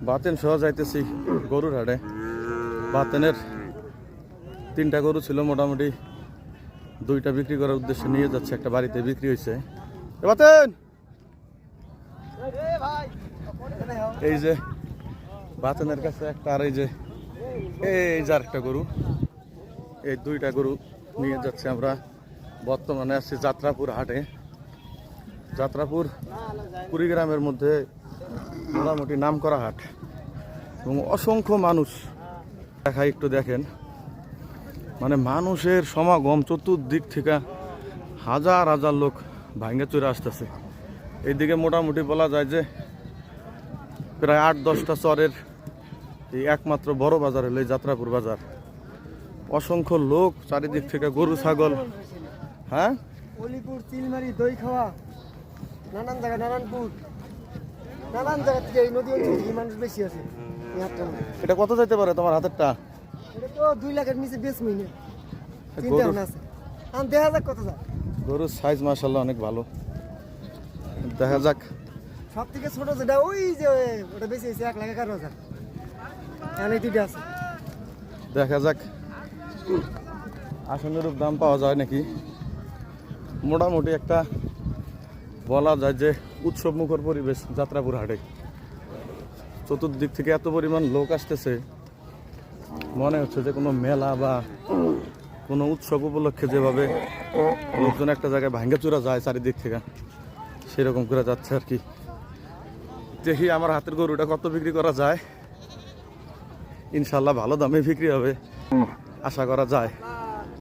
বাতেন সহ যাইতেছি গরুর হাটে। বাতেনের 3টা গরু ছিল, মোটামুটি 2টা বিক্রি করার উদ্দেশ্যে নিয়ে যাচ্ছে, একটা বাড়িতে বিক্রি হয়েছে। বাতেন এই যে বাতেনের কাছে একটা, আর এই যে একটা গরু, এই 2টা গরু নিয়ে যাচ্ছে আমরা। বর্তমানে আছি যাত্রাপুর হাটে। যাত্রাপুর কুড়িগ্রামের মধ্যে মোটামুটি নাম করা হাট এবং অসংখ্য মানুষ দেখায়। একটু দেখেন, মানে মানুষের সমাগম চতুর্দিক থেকে, হাজার হাজার লোক ভাঙ্গে চুরে আসতেছে। এইদিকে মোটামুটি বলা যায় যে প্রায় 8-10টা চরের এই একমাত্র বড় বাজার হলো এই যাত্রাপুর বাজার। অসংখ্য লোক চারিদিক থেকে, গরু ছাগল। হ্যাঁ, অলিপুর, চিলমারি, দই খাওয়া, নানান জায়গা, নানান জায়গা থেকে এই নদী অঞ্চল মানুষ বেশি আছে। এটা কত যেতে পারে তোমার হাতেরটা? এটা তো 2 লাখের নিচে বেশ মিনে চিন্তা ভাবনা আছে। দেখা যাক কত যায়। গরুর সাইজ মাশাআল্লাহ অনেক ভালো। দেখা যাক। সব থেকে ছোট যেটা ওই যে ওটা বেশি হয়েছে 1,11,000। এখানে 2টা আছে। দেখা যাক আসনের দাম পাওয়া যায় নাকি। মোটামুটি একটা বলা যায় যে উৎসব মুখর পরিবেশ যাত্রাপুর হাটে। চতুর্দিক থেকে এত পরিমাণ লোক আসতেছে, মনে হচ্ছে যে কোনো মেলা বা কোনো উৎসব উপলক্ষে যেভাবে লোকজন একটা জায়গায় ভাঙ্গাচুরা যায় চারিদিক থেকে, সেরকম করে যাচ্ছে আর কি। দেখি আমার হাতের গরুটা কত বিক্রি করা যায়। ইনশাল্লাহ ভালো দামে বিক্রি হবে আশা করা যায়।